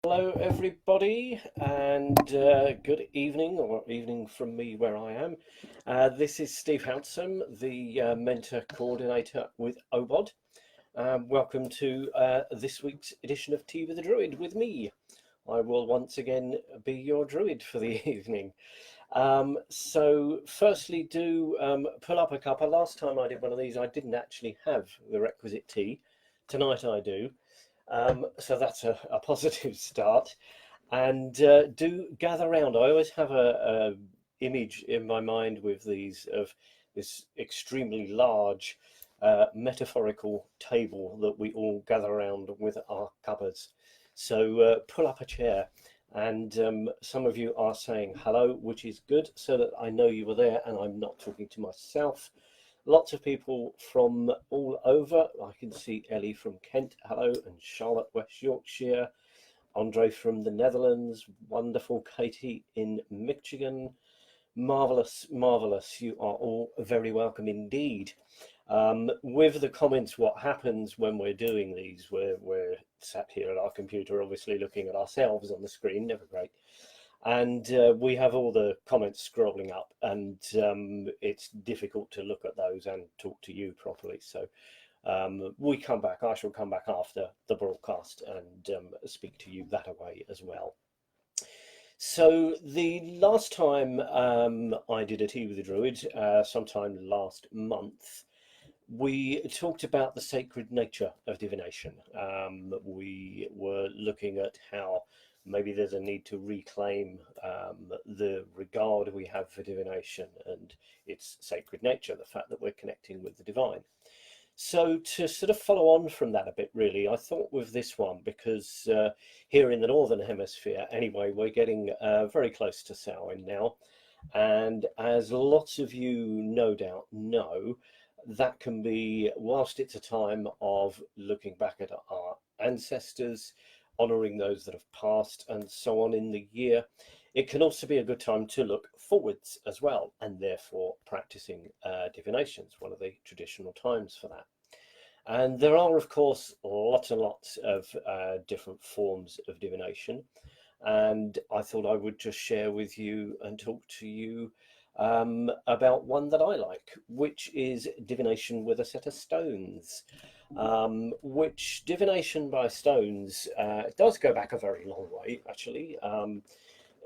Hello, everybody, and good evening, or evening from me where I am. This is Steve Handsome, the mentor coordinator with OBOD. Welcome to this week's edition of Tea with the Druid with me. I will once again be your druid for the evening. So, firstly, do pull up a cuppa. Last time I did one of these, I didn't actually have the requisite tea. Tonight I do. So that's a positive start. And do gather round. I always have a image in my mind with these of this extremely large metaphorical table that we all gather around with our cupboards. So pull up a chair. And some of you are saying hello, which is good, so that I know you were there and I'm not talking to myself. Lots of people from all over. I can see Ellie from Kent, hello, and Charlotte, West Yorkshire. Andre from the Netherlands, wonderful. Katie in Michigan, marvelous, marvelous. You are all very welcome indeed. With the comments, what happens when we're doing these? We're sat here at our computer, obviously looking at ourselves on the screen, never great. And we have all the comments scrolling up, and it's difficult to look at those and talk to you properly. So we come back. I shall come back after the broadcast and speak to you that way as well. So the last time I did a tea with the Druid, sometime last month, we talked about the sacred nature of divination. We were looking at how maybe there's a need to reclaim the regard we have for divination and its sacred nature, the fact that we're connecting with the divine. So to sort of follow on from that a bit, really, I thought with this one, because here in the Northern Hemisphere, anyway, we're getting very close to Samhain now. And as lots of you no doubt know, that can be, whilst it's a time of looking back at our ancestors, honouring those that have passed and so on in the year, it can also be a good time to look forwards as well, and therefore practicing divinations, one of the traditional times for that. And there are, of course, lots and lots of different forms of divination. And I thought I would just share with you and talk to you about one that I like, which is divination with a set of stones. Which divination by stones does go back a very long way, actually.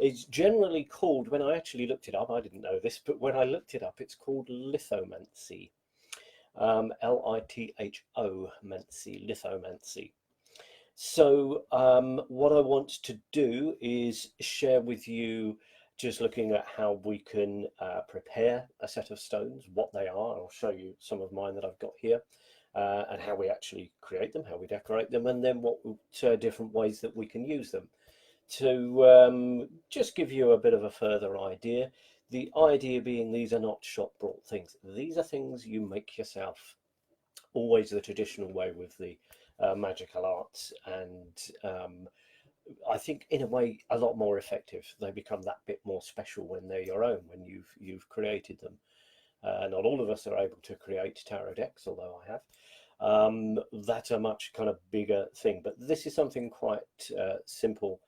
It's generally called, when I actually looked it up, I didn't know this, but when I looked it up, it's called lithomancy. Lithomancy, lithomancy. So what I want to do is share with you, just looking at how we can prepare a set of stones, what they are. I'll show you some of mine that I've got here, and how we actually create them, how we decorate them, and then what different ways that we can use them to just give you a bit of a further idea. The idea being these are not shop bought things. These are things you make yourself. Always the traditional way with the magical arts, and I think in a way a lot more effective. They become that bit more special when they're your own, when you've created them. Not all of us are able to create tarot decks, although I have. That's a much kind of bigger thing, but this is something quite simple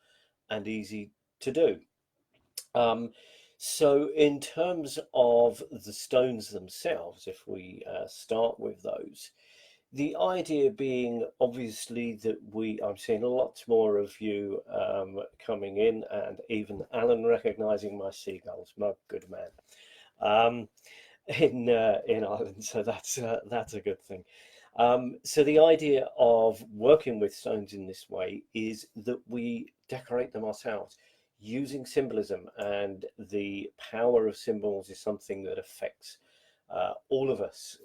and easy to do. So in terms of the stones themselves, if we start with those, the idea being obviously that I'm seeing lots more of you coming in, and even Alan recognizing my seagulls, my good man, in Ireland. So that's a good thing. So the idea of working with stones in this way is that we decorate them ourselves using symbolism, and the power of symbols is something that affects all of us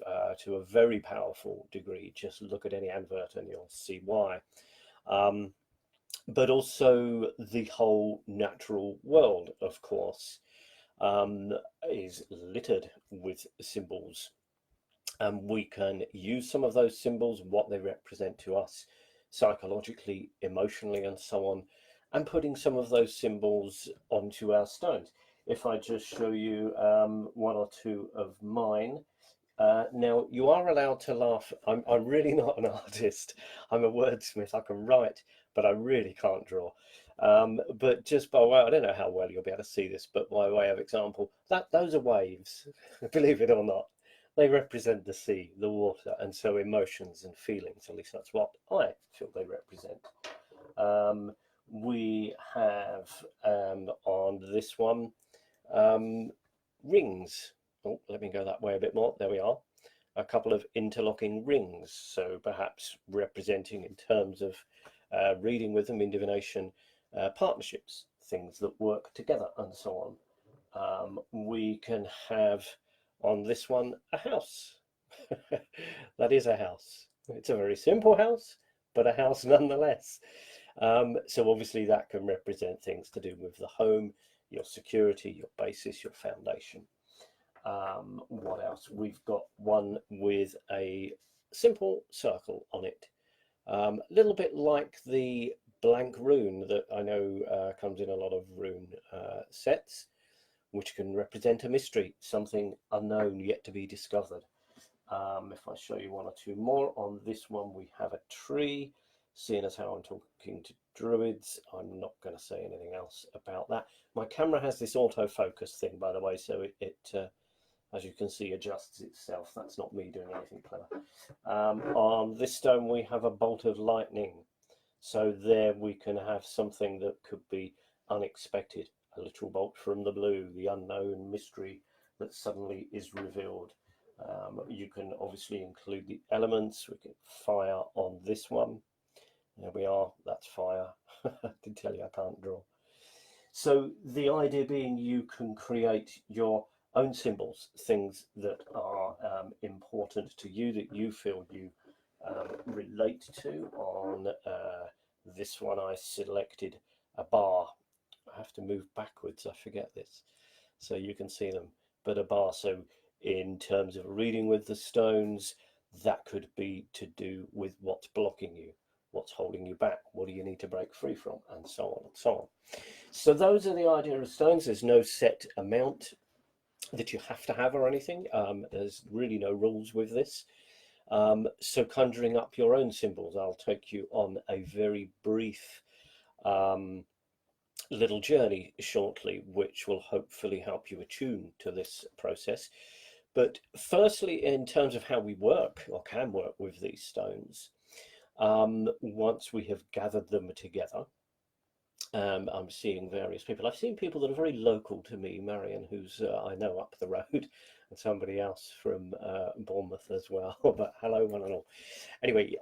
to a very powerful degree. Just look at any advert and you'll see why. But also the whole natural world, of course, is littered with symbols. And we can use some of those symbols, what they represent to us psychologically, emotionally, and so on, and putting some of those symbols onto our stones. If I just show you one or two of mine, Now, you are allowed to laugh. I'm really not an artist. I'm a wordsmith. I can write, but I really can't draw. But just by way, I don't know how well you'll be able to see this, but by way of example, those are waves, believe it or not. They represent the sea, the water, and so emotions and feelings. At least that's what I feel they represent. Um, we have on this one um, rings. Oh, let me go that way a bit more. There we are. A couple of interlocking rings, so perhaps representing in terms of reading with them in divination, partnerships, things that work together, and so on. We can have on this one a house. That is a house. It's a very simple house, but a house nonetheless. So obviously that can represent things to do with the home, your security, your basis, your foundation. What else? We've got one with a simple circle on it. A little bit like the blank rune that I know comes in a lot of rune sets, which can represent a mystery, something unknown yet to be discovered. If I show you one or two more, on this one we have a tree. Seeing as how I'm talking to druids, I'm not going to say anything else about that. My camera has this autofocus thing, by the way, so it as you can see, adjusts itself. That's not me doing anything clever. On this stone we have a bolt of lightning. So there we can have something that could be unexpected, a literal bolt from the blue, the unknown mystery that suddenly is revealed. You can obviously include the elements. We can fire on this one. There we are, that's fire. I did tell you I can't draw. So the idea being you can create your own symbols, things that are important to you, that you feel you relate to. On this one I selected a bar. I have to move backwards, I forget this, so you can see them, but a bar. So in terms of reading with the stones, that could be to do with what's blocking you, what's holding you back, what do you need to break free from, and so on and so on. So those are the idea of stones. There's no set amount that you have to have or anything. There's really no rules with this. So conjuring up your own symbols, I'll take you on a very brief little journey shortly, which will hopefully help you attune to this process. But firstly, in terms of how we work or can work with these stones, once we have gathered them together, I'm seeing various people. I've seen people that are very local to me, Marion, who's I know up the road, and somebody else from Bournemouth as well. But hello, one and all. Anyway,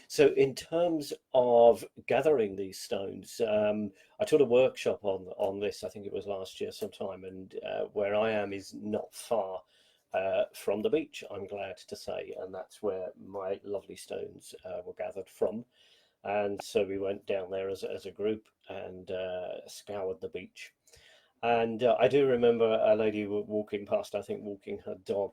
so in terms of gathering these stones, I taught a workshop on this. I think it was last year sometime, and where I am is not far from the beach, I'm glad to say, and that's where my lovely stones were gathered from. And so we went down there as a group and scoured the beach. And I do remember a lady walking past, I think walking her dog,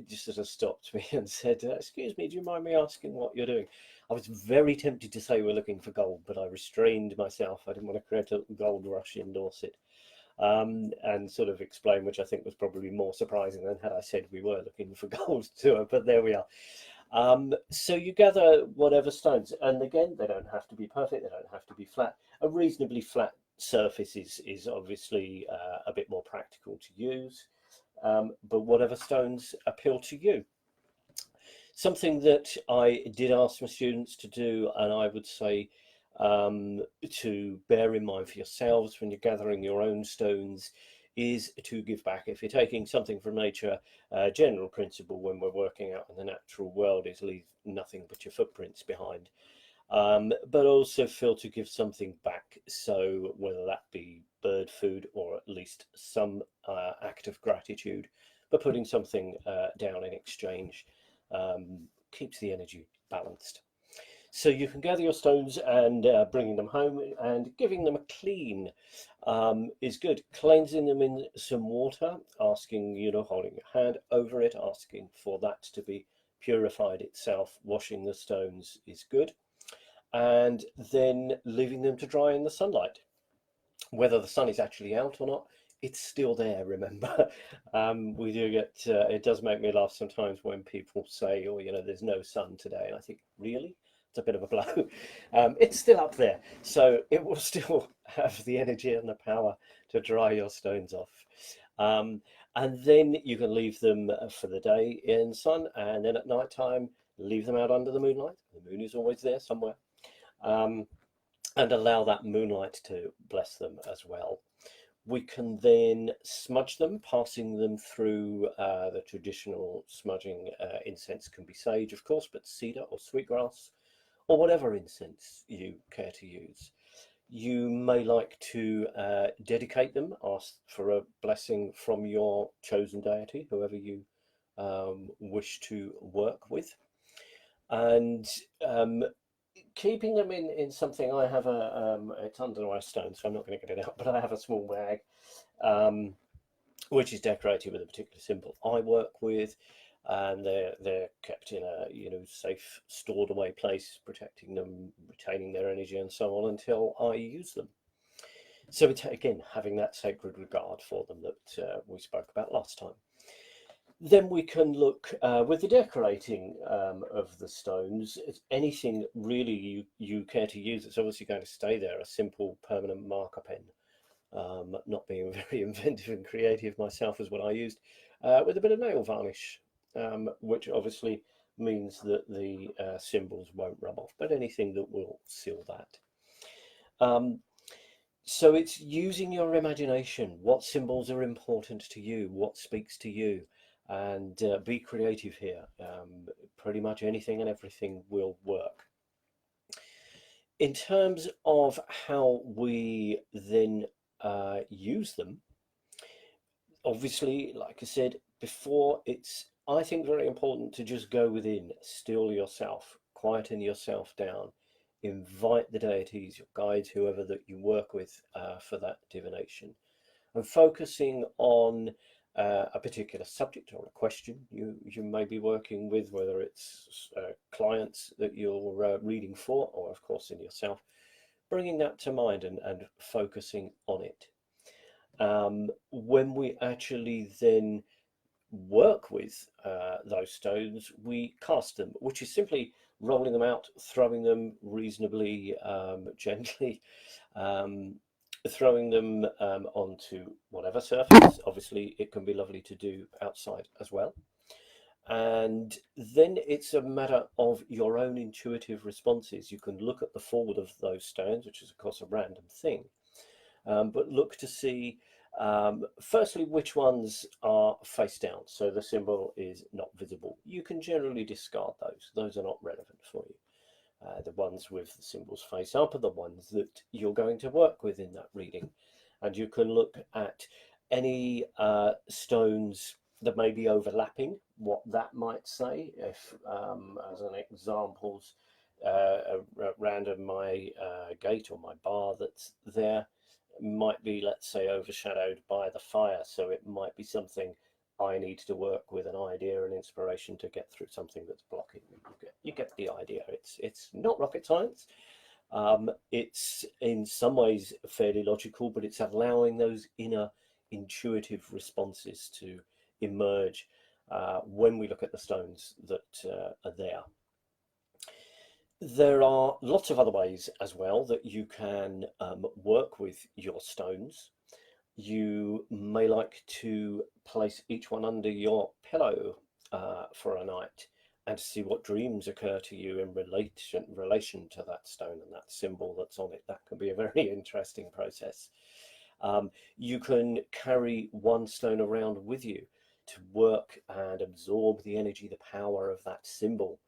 just sort of stopped me and said, "Excuse me, do you mind me asking what you're doing?" I was very tempted to say we're looking for gold, but I restrained myself. I didn't want to create a gold rush in Dorset. And sort of explain, which I think was probably more surprising than had I said we were looking for gold to her, but there we are. So you gather whatever stones, and again, they don't have to be perfect, they don't have to be flat. A reasonably flat surface is obviously a bit more practical to use, but whatever stones appeal to you. Something that I did ask my students to do, and I would say to bear in mind for yourselves when you're gathering your own stones, is to give back. If you're taking something from nature, general principle when we're working out in the natural world is leave nothing but your footprints behind. But also feel to give something back. So whether that be bird food or at least some act of gratitude, but putting something down in exchange keeps the energy balanced. So you can gather your stones and bringing them home and giving them a clean is good. Cleansing them in some water, asking, holding your hand over it, asking for that to be purified itself. Washing the stones is good. And then leaving them to dry in the sunlight. Whether the sun is actually out or not it's still there, remember. We do get, it does make me laugh sometimes when people say, oh, you know, there's no sun today. And I think, really? It's a bit of a blow. It's still up there. So it will still have the energy and the power to dry your stones off. Um, and then you can leave them for the day in sun, and then at night time, leave them out under the moonlight. The moon is always there somewhere. Um, and allow that moonlight to bless them as well. We can then smudge them, passing them through the traditional smudging incense. Can be sage, of course, but cedar or sweetgrass or whatever incense you care to use. You may like to dedicate them, ask for a blessing from your chosen deity, whoever you wish to work with. And keeping them in something, I have it's under my stone, so I'm not going to get it out, but I have a small bag um, which is decorated with a particular symbol I work with, and they're kept in a safe, stored away place, protecting them, retaining their energy, and so on until I use them. So it's again having that sacred regard for them that we spoke about last time. Then we can look with the decorating of the stones. It's anything really you care to use. It's obviously going to stay there. A simple permanent marker pen. Not being very inventive and creative myself is what I used, with a bit of nail varnish, which obviously means that the symbols won't rub off, but anything that will seal that. So it's using your imagination. What symbols are important to you? What speaks to you? And be creative here. Pretty much anything and everything will work. In terms of how we then use them, obviously, like I said before, it's, I think, very important to just go within, still yourself, quieten yourself down, invite the deities, your guides, whoever that you work with for that divination, and focusing on a particular subject or a question you may be working with, whether it's clients that you're reading for, or of course in yourself, bringing that to mind and focusing on it. When we actually then work with those stones, we cast them, which is simply rolling them out, throwing them reasonably gently, throwing them onto whatever surface. Obviously, it can be lovely to do outside as well. And then it's a matter of your own intuitive responses. You can look at the forward of those stones, which is, of course, a random thing, but look to see, firstly, which ones are face down, so the symbol is not visible. You can generally discard those. Those are not relevant for you. The ones with the symbols face up are the ones that you're going to work with in that reading. And you can look at any stones that may be overlapping, what that might say. If, as an example, random my gate or my bar that's there might be, let's say, overshadowed by the fire, so it might be something I need to work with, an idea and inspiration to get through something that's blocking me. You get the idea. It's not rocket science. It's in some ways fairly logical, but it's allowing those inner intuitive responses to emerge when we look at the stones that are there. There are lots of other ways as well that you can work with your stones. You may like to place each one under your pillow for a night and see what dreams occur to you in relation to that stone and that symbol that's on it. That can be a very interesting process. You can carry one stone around with you to work and absorb the energy, the power of that symbol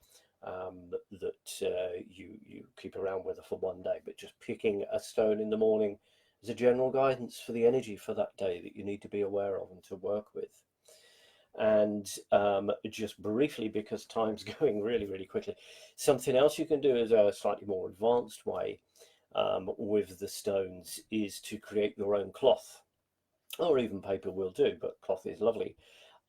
that you keep around with her for one day, but just picking a stone in the morning as a general guidance for the energy for that day that you need to be aware of and to work with. And just briefly, because time's going really, really quickly, something else you can do is a slightly more advanced way with the stones is to create your own cloth, or even paper will do, but cloth is lovely,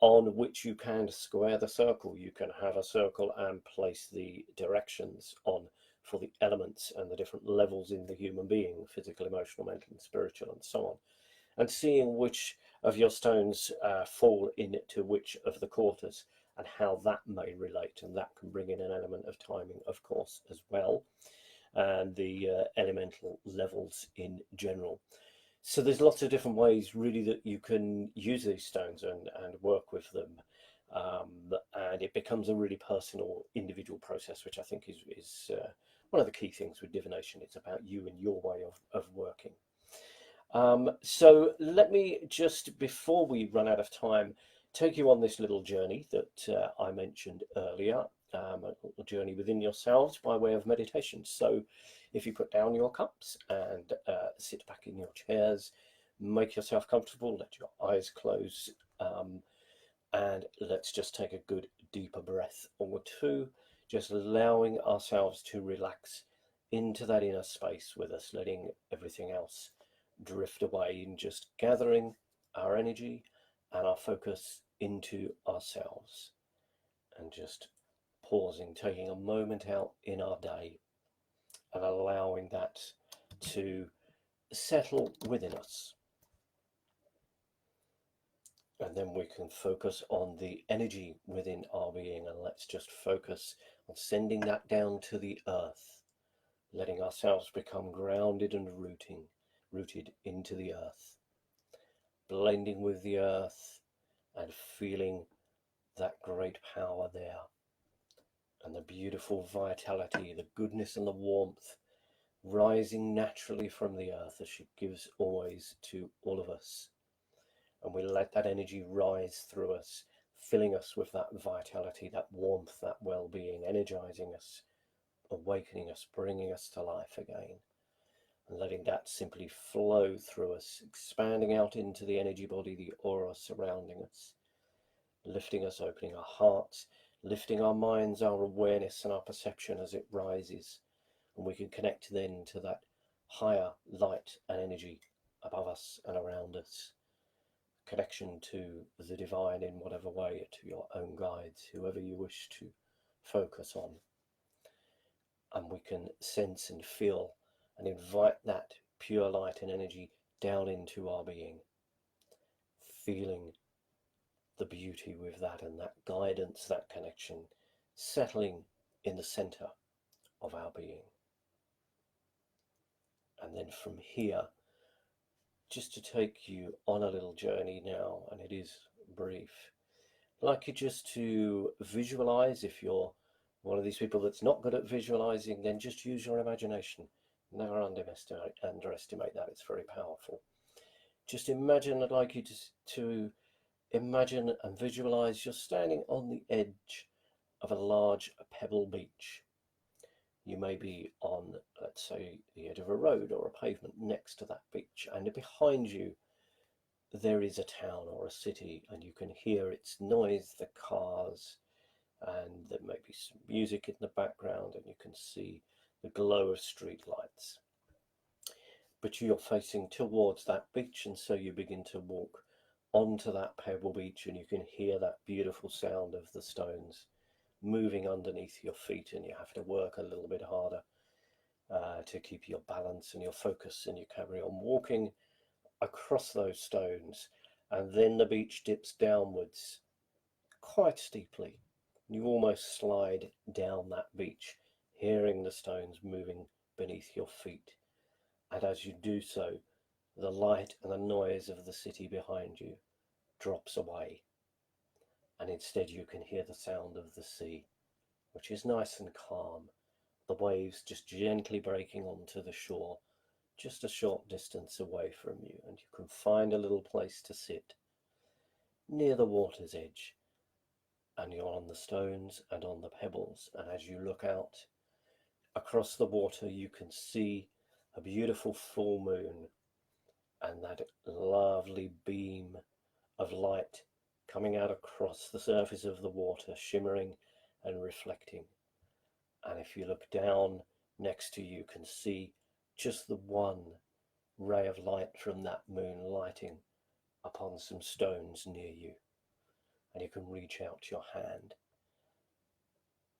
on which you can square the circle. You can have a circle and place the directions on for the elements and the different levels in the human being, physical, emotional, mental, and spiritual, and so on. and seeing which of your stones fall into which of the quarters and how that may relate. And that can bring in an element of timing, of course, as well, and the elemental levels in general. So there's lots of different ways really that you can use these stones and work with them. And it becomes a really personal, individual process, which I think is one of the key things with divination. It's about you and your way of working. So let me just, before we run out of time, take you on this little journey that I mentioned earlier, a little journey within yourselves by way of meditation. So if you put down your cups and sit back in your chairs, make yourself comfortable, let your eyes close, and let's just take a good deeper breath or two, just allowing ourselves to relax into that inner space with us, letting everything else drift away, and just gathering our energy and our focus into ourselves, and just pausing, taking a moment out in our day and allowing that to settle within us. And then we can focus on the energy within our being, and let's just focus on sending that down to the earth, letting ourselves become grounded and rooted into the earth, blending with the earth and feeling that great power there, and the beautiful vitality, the goodness and the warmth rising naturally from the earth as she gives always to all of us. And we let that energy rise through us, filling us with that vitality, that warmth, that well-being, energizing us, awakening us, bringing us to life again, and letting that simply flow through us, expanding out into the energy body, the aura surrounding us, lifting us, opening our hearts, lifting our minds, our awareness and our perception as it rises, and we can connect then to that higher light and energy above us and around us. Connection to the divine in whatever way, to your own guides, whoever you wish to focus on. And we can sense and feel and invite that pure light and energy down into our being, feeling the beauty with that and that guidance, that connection, settling in the center of our being. And then from here, just to take you on a little journey now, and it is brief, I'd like you just to visualize. If you're one of these people that's not good at visualizing, then just use your imagination. Never underestimate that, it's very powerful. Just imagine, I'd like you to imagine and visualize you're standing on the edge of a large pebble beach. You may be on, let's say, the edge of a road or a pavement next to that beach, and behind you there is a town or a city, and you can hear its noise, the cars, and there may be some music in the background, and you can see the glow of street lights. But you're facing towards that beach, and so you begin to walk onto that pebble beach, and you can hear that beautiful sound of the stones moving underneath your feet, and you have to work a little bit harder to keep your balance and your focus, and you carry on walking across those stones, and then the beach dips downwards quite steeply. You almost slide down that beach, hearing the stones moving beneath your feet, and as you do so, the light and the noise of the city behind you drops away, and instead you can hear the sound of the sea, which is nice and calm, the waves just gently breaking onto the shore, just a short distance away from you, and you can find a little place to sit near the water's edge, and you're on the stones and on the pebbles, and as you look out across the water you can see a beautiful full moon and that lovely beam of light coming out across the surface of the water, shimmering and reflecting. And if you look down next to you, you can see just the one ray of light from that moon lighting upon some stones near you, and you can reach out your hand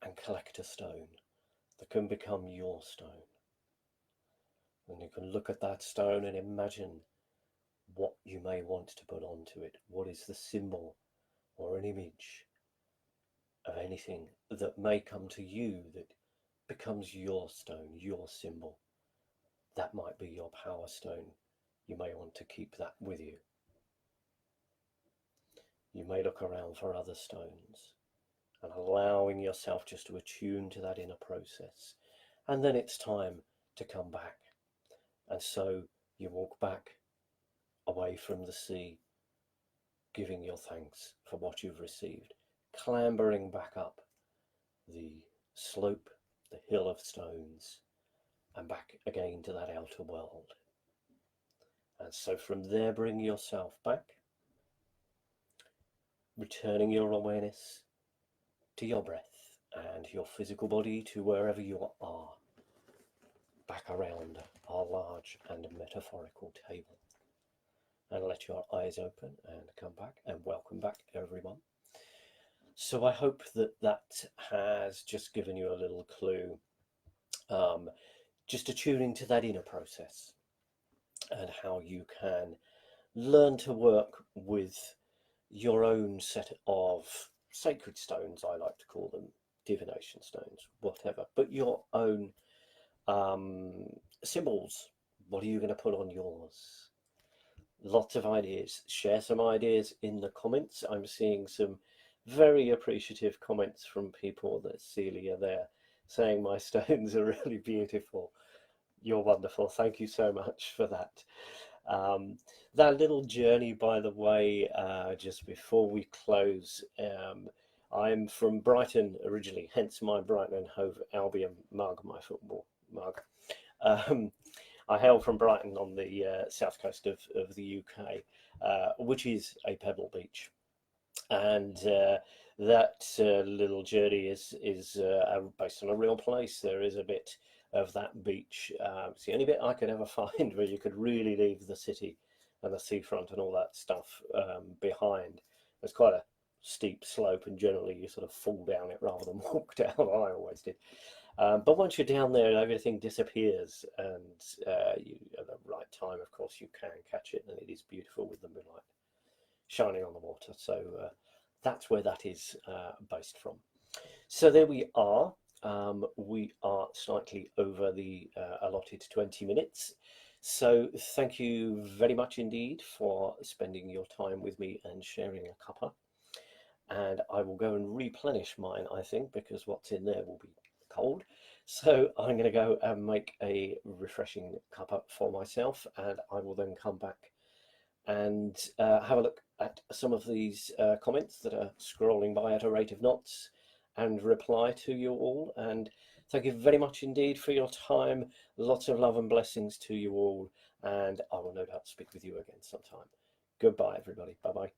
and collect a stone that can become your stone. And you can look at that stone and imagine what you may want to put onto it. What is the symbol or an image of anything that may come to you that becomes your stone, your symbol? That might be your power stone. You may want to keep that with you. You may look around for other stones and allowing yourself just to attune to that inner process. And then it's time to come back. And so you walk back away from the sea, giving your thanks for what you've received, clambering back up the slope, the hill of stones, and back again to that outer world. And so from there, bring yourself back, returning your awareness to your breath and your physical body, to wherever you are, back around our large and metaphorical table. And let your eyes open and come back, and welcome back everyone. So I hope that that has just given you a little clue, just attuning to that inner process and how you can learn to work with your own set of sacred stones, I like to call them, divination stones, whatever, but your own symbols. What are you going to put on yours? Lots of ideas. Share some ideas in the comments. I'm seeing some very appreciative comments from people. That Celia there saying my stones are really beautiful. You're wonderful. Thank you so much for that. That little journey, by the way, just before we close, I'm from Brighton originally, hence my Brighton and Hove Albion mug, my football mug. I hail from Brighton on the south coast of the UK, which is a pebble beach. And that little journey is based on a real place. There is a bit of that beach. It's the only bit I could ever find where you could really leave the city and the seafront and all that stuff behind. It's quite a steep slope, and generally you sort of fall down it rather than walk down. I always did. But once you're down there, everything disappears, and you, at the right time, of course, you can catch it, and it is beautiful with the moonlight shining on the water. So that's where that is based from. So there we are. We are slightly over the allotted 20 minutes. So thank you very much indeed for spending your time with me and sharing a cuppa. And I will go and replenish mine, I think, because what's in there will be cold. So I'm going to go and make a refreshing cuppa for myself, and I will then come back and have a look at some of these comments that are scrolling by at a rate of knots and reply to you all. And thank you very much indeed for your time. Lots of love and blessings to you all, and I will no doubt speak with you again sometime. Goodbye, everybody. Bye-bye.